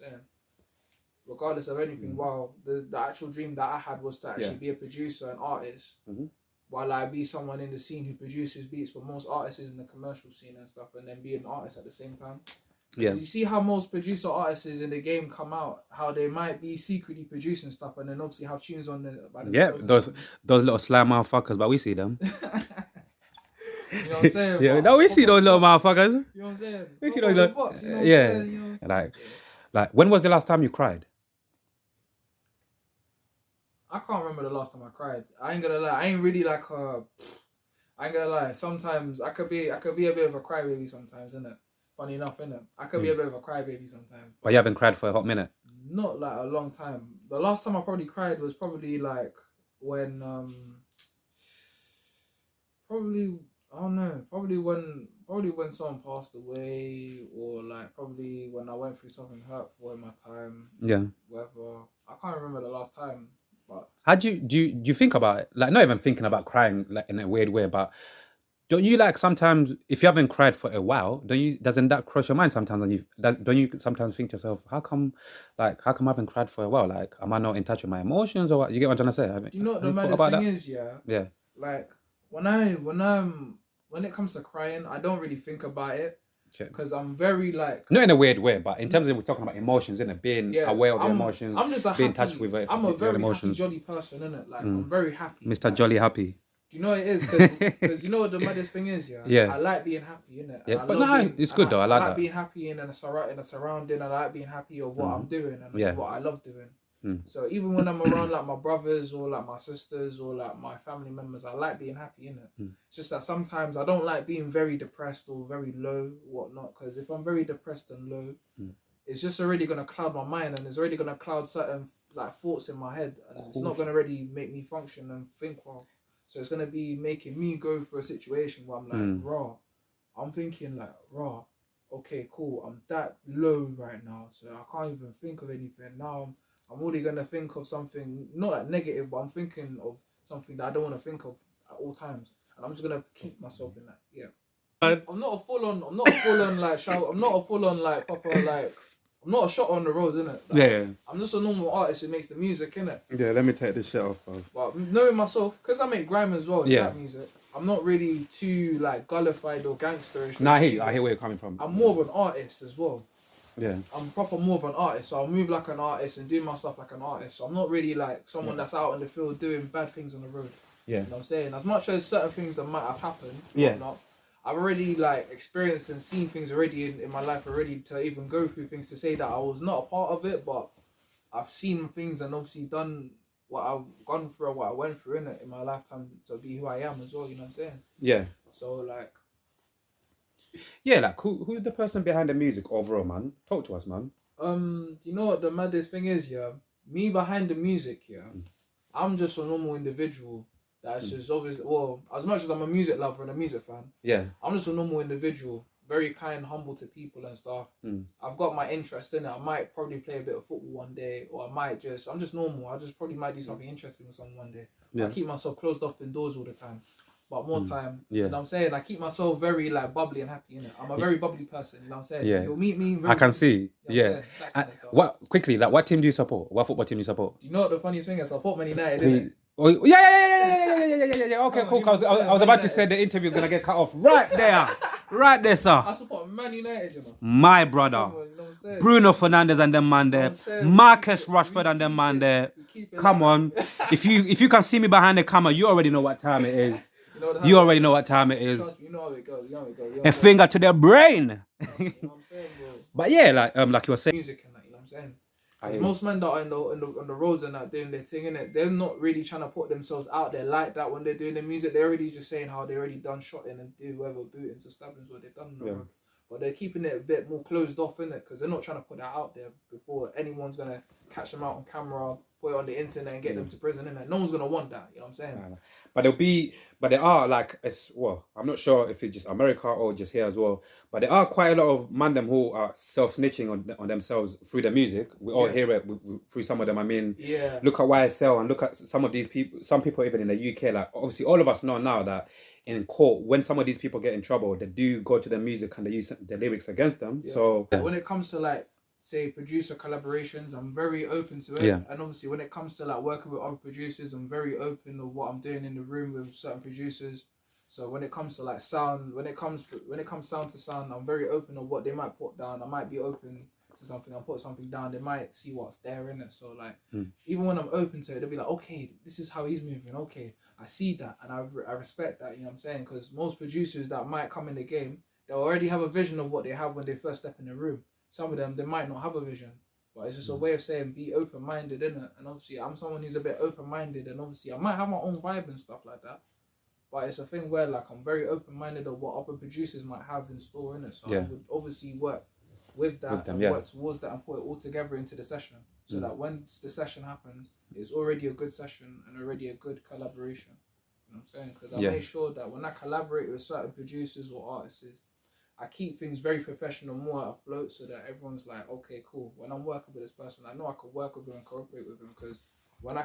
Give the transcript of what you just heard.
I'm saying? Regardless of anything, well, the actual dream that I had was to actually be a producer and artist. While I be someone in the scene who produces beats for most artists in the commercial scene and stuff, and then be an artist at the same time. Yeah. You see how most producer artists in the game come out, how they might be secretly producing stuff, and then obviously have tunes on by themselves. Those little sly motherfuckers, but we see them. You know what I'm saying? Yeah, no, we see those little motherfuckers. You know what I'm saying? We see those little. You know what I'm saying? You know what I'm saying? Like, when was the last time you cried? I can't remember the last time I cried. I ain't gonna lie. I ain't really like I ain't gonna lie. Sometimes I could be a bit of a crybaby sometimes, innit? Funny enough, innit? I could be a bit of a crybaby sometimes. But you haven't cried for a hot minute? Not like a long time. The last time I probably cried was probably like when probably I don't know. Probably when someone passed away, or like probably when I went through something hurtful in my time. Yeah. Whatever. I can't remember the last time. But how do you think about it? Like, not even thinking about crying like in a weird way, but don't you like sometimes, if you haven't cried for a while, doesn't that cross your mind sometimes? And don't you sometimes think to yourself, how come I haven't cried for a while? Like, am I not in touch with my emotions or what? You get what I'm trying to say? You know what the maddest thing is, yeah? Yeah. Like when it comes to crying, I don't really think about it. Because I'm very like... Not in a weird way, but in terms of we're talking about emotions, innit? Being aware of your emotions, I'm just being in touch with it. I'm a very happy, jolly person, innit? Like, I'm very happy. Mr. Jolly Happy. Do you know what it is? Because you know what the maddest thing is, yeah? I like being happy, innit? Yeah, but no, it's good though. I like that. I like being happy in a surrounding. I like being happy of what I'm doing and what I love doing. So even when I'm around like my brothers or like my sisters or like my family members, I like being happy, innit? It's just that sometimes I don't like being very depressed or very low or whatnot, because if I'm very depressed and low, it's just already going to cloud my mind, and it's already going to cloud certain like thoughts in my head, and it's not going to really make me function and think well. So it's going to be making me go through a situation where I'm like, raw. I'm thinking like, raw. Okay, cool. I'm that low right now, so I can't even think of anything. Now I'm only going to think of something, not like negative, but I'm thinking of something that I don't want to think of at all times. And I'm just going to keep myself in that, I'm not a full on like shout. I'm not a full on like proper like. I'm not a shot on the roads, innit? Like, I'm just a normal artist who makes the music, innit? Yeah, let me take this shit off, bro. But knowing myself, because I make grime as well, trap music, I'm not really too like gullified or gangsterish. Nah, I hear where you're coming from. I'm more of an artist as well. Yeah. I'm proper more of an artist, so I'll move like an artist and do my stuff like an artist. So I'm not really like someone that's out in the field doing bad things on the road. Yeah. You know what I'm saying? As much as certain things that might have happened, whatnot, I've already like experienced and seen things already in my life already to even go through things to say that I was not a part of it, but I've seen things and obviously done what I've gone through, what I went through in my lifetime to be who I am as well, you know what I'm saying? Yeah. So like... Yeah, like who's the person behind the music overall, man? Talk to us, man. You know what the maddest thing is, yeah? Me behind the music, I'm just a normal individual. That's just obviously, well, as much as I'm a music lover and a music fan, I'm just a normal individual, very kind, humble to people and stuff. I've got my interest in it. I might probably play a bit of football one day, or I'm just normal. I just probably might do something interesting with someone one day. I keep myself closed off indoors all the time. But more time, you know what I'm saying? I keep myself very like bubbly and happy, innit? I'm a very bubbly person, you know what I'm saying? Yeah. You'll meet me. I can see, what what team do you support? What football team do you support? You know what the funniest thing is? I support Man United, innit? Oh, yeah. Okay, cool. I was about to say the interview is gonna get cut off right there, sir. I support Man United, you know. My brother, Bruno Fernandes and them man there, Marcus Rashford and them man there. Come on, if you can see me behind the camera, you already know what time it is. You already know what time it is. You know how it goes. A finger to the brain. You know what I'm saying, bro? But yeah, like you were saying, music and that, you know what I'm saying? Most men that are on the roads and that doing their thing, innit, they're not really trying to put themselves out there like that when they're doing their music. They're already just saying how they already done shotting and do whatever bootings and stabbings what they've done on the road. But they're keeping it a bit more closed off, innit, because they're not trying to put that out there before anyone's gonna catch them out on camera, put it on the internet and get them to prison, innit. No one's gonna want that, you know what I'm saying? But there are like, I'm not sure if it's just America or just here as well, but there are quite a lot of man them who are self-snitching on themselves through the music. We all hear it through some of them. I mean, look at YSL and look at some of these people, some people even in the UK, like obviously all of us know now that in court, when some of these people get in trouble, they do go to the music and they use the lyrics against them. So when it comes to like say producer collaborations, I'm very open to it. Yeah. And obviously when it comes to like working with other producers, I'm very open of what I'm doing in the room with certain producers. So when it comes to like sound, when it comes sound to sound, I'm very open of what they might put down. I might be open to something. I'll put something down. They might see what's there in it. So like even when I'm open to it, they'll be like, okay, this is how he's moving. Okay, I see that, and I respect that. You know what I'm saying? Because most producers that might come in the game, they already have a vision of what they have when they first step in the room. Some of them, they might not have a vision, but it's just a way of saying be open minded, innit? And obviously, I'm someone who's a bit open minded, and obviously, I might have my own vibe and stuff like that. But it's a thing where like I'm very open minded of what other producers might have in store, innit? So I would obviously work with that and work towards that and put it all together into the session, so that when the session happens, it's already a good session and already a good collaboration. You know what I'm saying? Because I make sure that when I collaborate with certain producers or artists, I keep things very professional, more afloat, so that everyone's like, okay, cool. When I'm working with this person, I know I could work with him and cooperate with him, because when